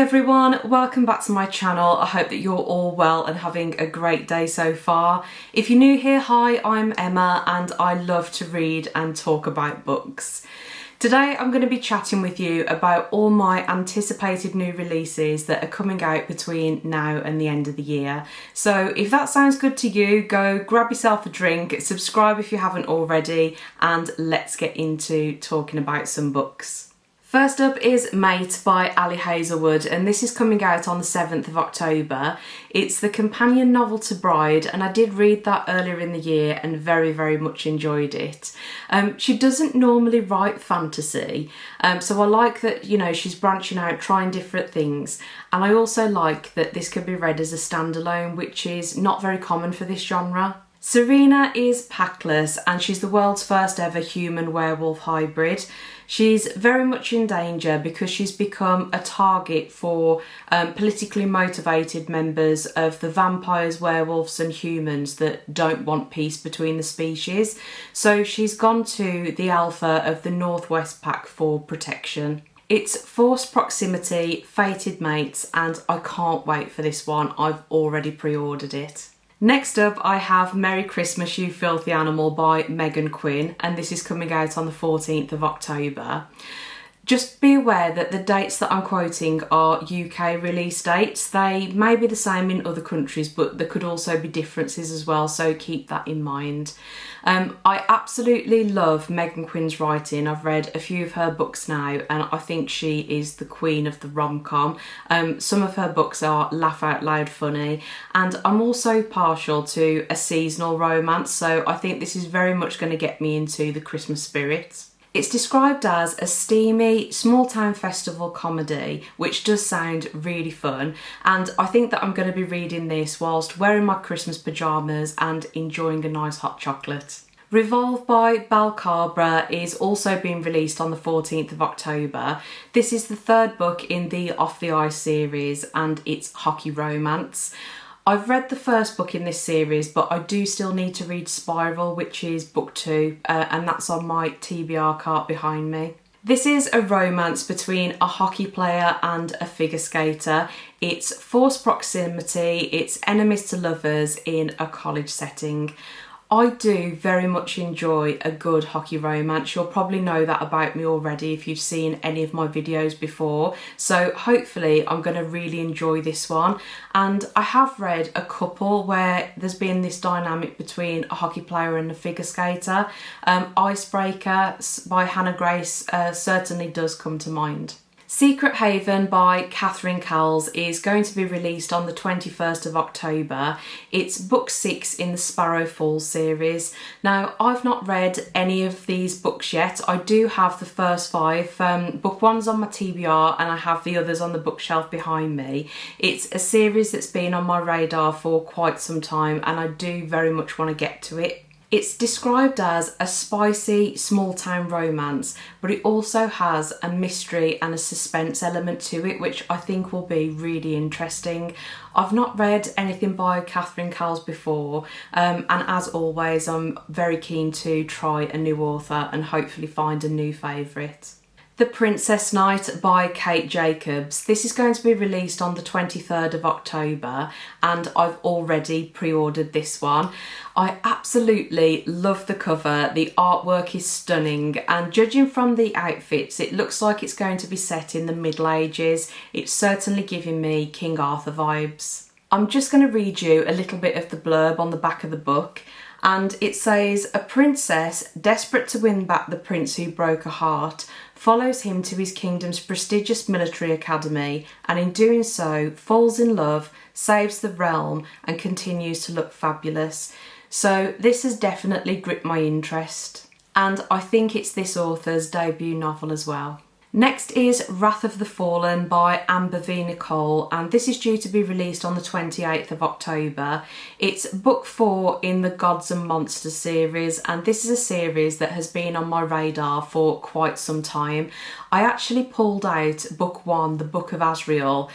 everyone, welcome back to my channel. I hope that you're all well and having a great day so far. If you're new here, hi, I'm Emma and I love to read and talk about books. Today I'm going to be chatting with you about all my anticipated new releases that are coming out between now and the end of the year. So if that sounds good to you, go grab yourself a drink, subscribe if you haven't already, and let's get into talking about some books. First up is Mate by Ali Hazelwood, and this is coming out on the 7th of October. It's the companion novel to Bride, and I did read that earlier in the year and very much enjoyed it. She doesn't normally write fantasy, so I like that, you know, she's branching out, trying different things, and I also like that this can be read as a standalone, which is not very common for this genre. Serena is packless and she's the world's first ever human werewolf hybrid. She's very much in danger because she's become a target for politically motivated members of the vampires, werewolves and humans that don't want peace between the species. So she's gone to the alpha of the Northwest Pack for protection. It's Forced Proximity, Fated Mates, and I can't wait for this one. I've already pre-ordered it. Next up, I have Merry Christmas You Filthy Animal by Megan Quinn, and this is coming out on the 14th of October. Just be aware that the dates that I'm quoting are UK release dates. They may be the same in other countries, but there could also be differences as well, so keep that in mind. I absolutely love Megan Quinn's writing. I've read a few of her books now and I think she is the queen of the rom-com. Some of her books are laugh out loud funny, and I'm also partial to a seasonal romance, so I think this is very much going to get me into the Christmas spirit. It's described as a steamy, small-town festival comedy, which does sound really fun, and I think that I'm going to be reading this whilst wearing my Christmas pyjamas and enjoying a nice hot chocolate. Revolve by Bal Khabra is also being released on the 14th of October. This is the third book in the Off the Ice series and it's hockey romance. I've read the first book in this series, but I do still need to read Spiral, which is book 2, and that's on my TBR cart behind me. This is a romance between a hockey player and a figure skater. It's forced proximity, it's enemies to lovers in a college setting. I do very much enjoy a good hockey romance. You'll probably know that about me already if you've seen any of my videos before. So hopefully I'm going to really enjoy this one. And I have read a couple where there's been this dynamic between a hockey player and a figure skater. Icebreaker by Hannah Grace certainly does come to mind. Secret Haven by Cowles is going to be released on the 21st of October. It's book 6 in the Sparrow Falls series. Now, I've not read any of these books yet. I do have the first 5. Book 1's on my TBR and I have the others on the bookshelf behind me. It's a series that's been on my radar for quite some time and I do very much want to get to it. It's described as a spicy small-town romance, but it also has a mystery and a suspense element to it, which I think will be really interesting. I've not read anything by Cowles before, and as always, I'm very keen to try a new author and hopefully find a new favourite. The Princess Knight by Kate Jacobs. This is going to be released on the 23rd of October and I've already pre-ordered this one. I absolutely love the cover, the artwork is stunning, and judging from the outfits it looks like it's going to be set in the Middle Ages. It's certainly giving me King Arthur vibes. I'm just going to read you a little bit of the blurb on the back of the book. And it says, a princess, desperate to win back the prince who broke her heart, follows him to his kingdom's prestigious military academy and in doing so falls in love, saves the realm and continues to look fabulous. So this has definitely gripped my interest and I think it's this author's debut novel as well. Next is Wrath of the Fallen by Amber V. Nicole, and this is due to be released on the 28th of October. It's book 4 in the Gods and Monsters series, and this is a series that has been on my radar for quite some time. I actually pulled out book 1, the Book of Asriel,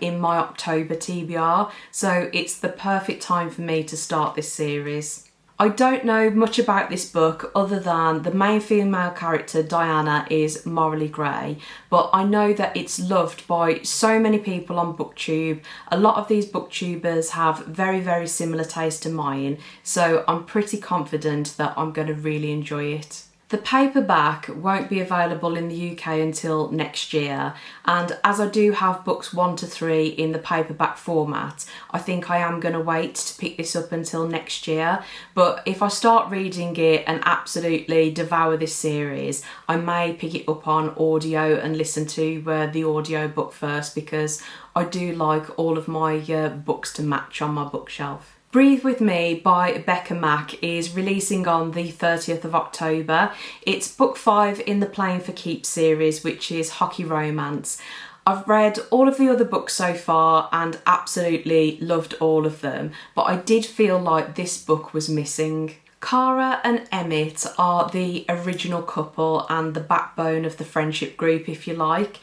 in my October TBR, so it's the perfect time for me to start this series. I don't know much about this book other than the main female character, Diana, is morally grey, but I know that it's loved by so many people on booktube. A lot of these booktubers have very, very similar taste to mine, so I'm pretty confident that I'm going to really enjoy it. The paperback won't be available in the UK until next year, and as I do have books 1 to 3 in the paperback format, I think I am going to wait to pick this up until next year. But if I start reading it and absolutely devour this series, I may pick it up on audio and listen to the audio book first, because I do like all of my books to match on my bookshelf. Breathe With Me by Becca Mack is releasing on the 30th of October. It's book 5 in the Playing for Keeps series, which is hockey romance. I've read all of the other books so far and absolutely loved all of them, but I did feel like this book was missing. Cara and Emmett are the original couple and the backbone of the friendship group, if you like.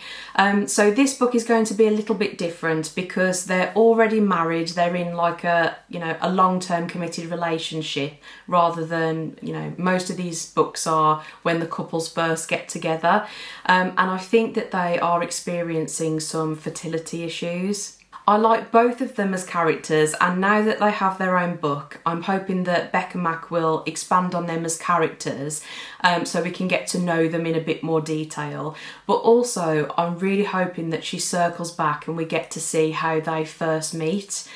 So this book is going to be a little bit different because they're already married. They're in like a long-term committed relationship, rather than, most of these books are when the couples first get together. And I think that they are experiencing some fertility issues. I like both of them as characters, and now that they have their own book, I'm hoping that Becca Mack will expand on them as characters, so we can get to know them in a bit more detail. But also, I'm really hoping that she circles back and we get to see how they first meet,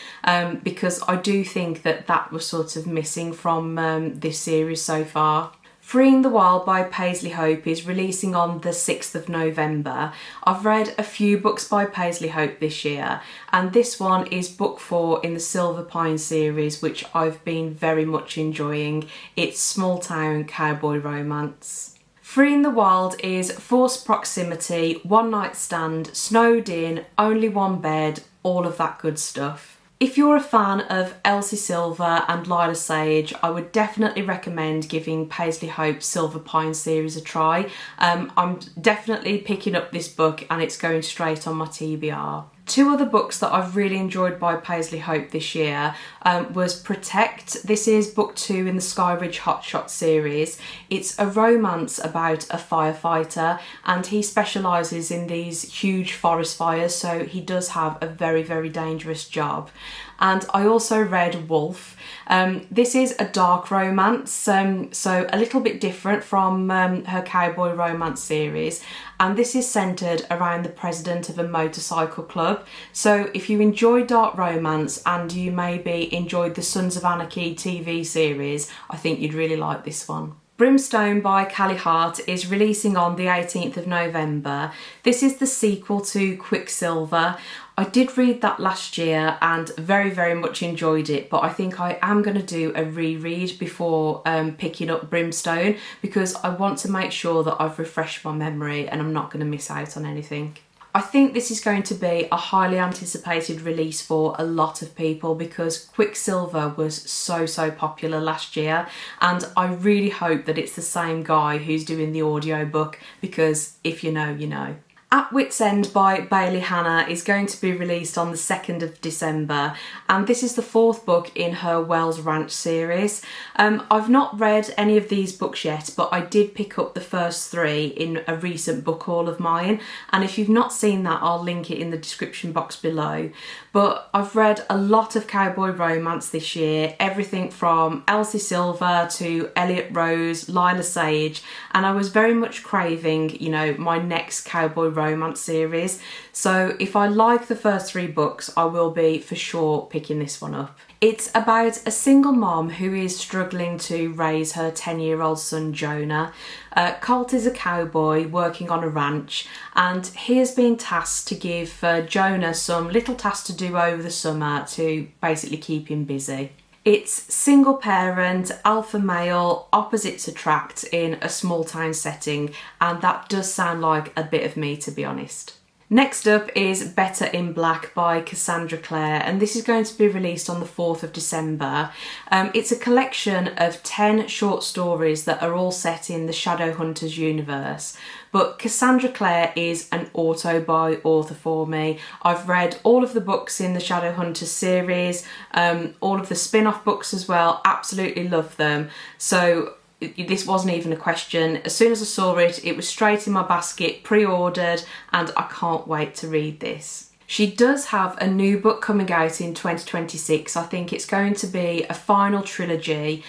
because I do think that was sort of missing from this series so far. Freeing the Wild by Paisley Hope is releasing on the 6th of November. I've read a few books by Paisley Hope this year, and this one is book 4 in the Silver Pine series, which I've been very much enjoying. It's small town cowboy romance. Freeing the Wild is forced proximity, one night stand, snowed in, only one bed, all of that good stuff. If you're a fan of Elsie Silver and Lila Sage, I would definitely recommend giving Paisley Hope's Silver Pine series a try. I'm definitely picking up this book and it's going straight on my TBR. Two other books that I've really enjoyed by Paisley Hope this year was Protect. This is book 2 in the Skyridge Hotshot series. It's a romance about a firefighter, and he specialises in these huge forest fires, so he does have a very, very dangerous job. And I also read Wolf. This is a dark romance, so a little bit different from her cowboy romance series, and this is centred around the president of a motorcycle club. So if you enjoy dark romance and you maybe enjoyed the Sons of Anarchy TV series, I think you'd really like this one. Brimstone by Callie Hart is releasing on the 18th of November. This is the sequel to Quicksilver. I did read that last year and very, very much enjoyed it, but I think I am going to do a reread before picking up Brimstone, because I want to make sure that I've refreshed my memory and I'm not going to miss out on anything. I think this is going to be a highly anticipated release for a lot of people, because Quicksilver was so popular last year, and I really hope that it's the same guy who's doing the audiobook, because if you know, you know. At Wit's End by Bailey Hannah is going to be released on the 2nd of December, and this is the 4th book in her Wells Ranch series. I've not read any of these books yet, but I did pick up the first 3 in a recent book haul of mine, and if you've not seen that, I'll link it in the description box below. But I've read a lot of cowboy romance this year, everything from Elsie Silver to Elliot Rose, Lila Sage, and I was very much craving, my next cowboy romance series. So if I like the first 3 books, I will be for sure picking this one up. It's about a single mom who is struggling to raise her 10-year-old son Jonah. Colt is a cowboy working on a ranch, and he has been tasked to give Jonah some little tasks to do over the summer to basically keep him busy. It's single parent, alpha male, opposites attract in a small town setting, and that does sound like a bit of me, to be honest. Next up is Better in Black by Cassandra Clare, and this is going to be released on the 4th of December. It's a collection of 10 short stories that are all set in the Shadowhunters universe. But Cassandra Clare is an auto-buy author for me. I've read all of the books in the Shadowhunters series, all of the spin-off books as well, absolutely love them. So this wasn't even a question. As soon as I saw it, it was straight in my basket, pre-ordered, and I can't wait to read this. She does have a new book coming out in 2026. I think it's going to be a final trilogy,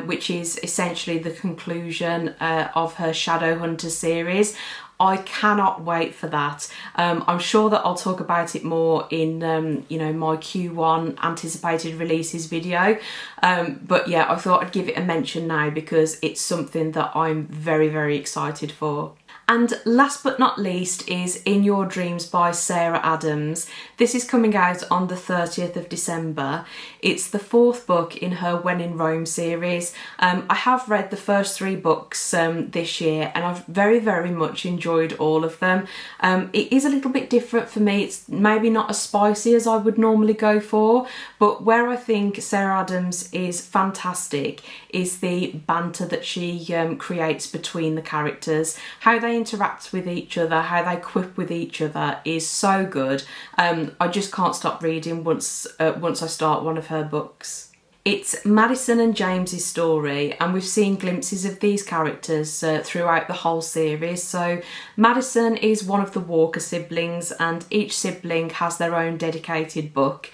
which is essentially the conclusion of her Shadowhunters series. I cannot wait for that. I'm sure that I'll talk about it more in my Q1 anticipated releases video. But yeah, I thought I'd give it a mention now because it's something that I'm very, very excited for. And last but not least is In Your Dreams by Sarah Adams. This is coming out on the 30th of December. It's the 4th book in her When in Rome series. I have read the first 3 books this year and I've very, very much enjoyed all of them. It is a little bit different for me. It's maybe not as spicy as I would normally go for, but where I think Sarah Adams is fantastic is the banter that she creates between the characters. How they interact with each other, how they quip with each other is so good. I just can't stop reading once I start one of her books. It's Madison and James's story, and we've seen glimpses of these characters throughout the whole series. So Madison is one of the Walker siblings, and each sibling has their own dedicated book.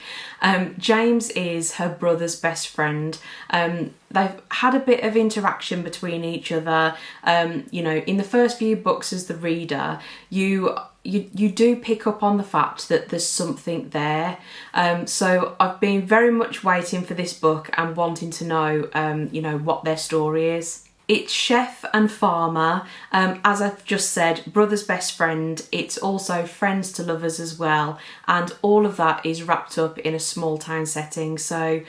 James is her brother's best friend. They've had a bit of interaction between each other. In the first few books as the reader, you do pick up on the fact that there's something there. So I've been very much waiting for this book and wanting to know, what their story is. It's chef and farmer, as I've just said, brother's best friend. It's also friends to lovers as well, and all of that is wrapped up in a small town setting. So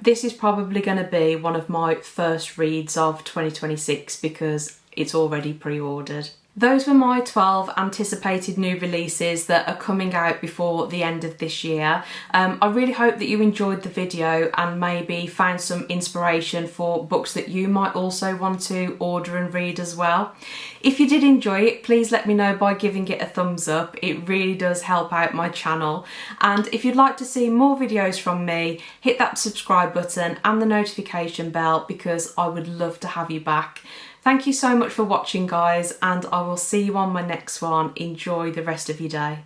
this is probably going to be one of my first reads of 2026 because it's already pre-ordered. Those were my 12 anticipated new releases that are coming out before the end of this year. I really hope that you enjoyed the video and maybe found some inspiration for books that you might also want to order and read as well. If you did enjoy it, please let me know by giving it a thumbs up. It really does help out my channel. And if you'd like to see more videos from me, hit that subscribe button and the notification bell because I would love to have you back. Thank you so much for watching, guys, and I will see you on my next one. Enjoy the rest of your day.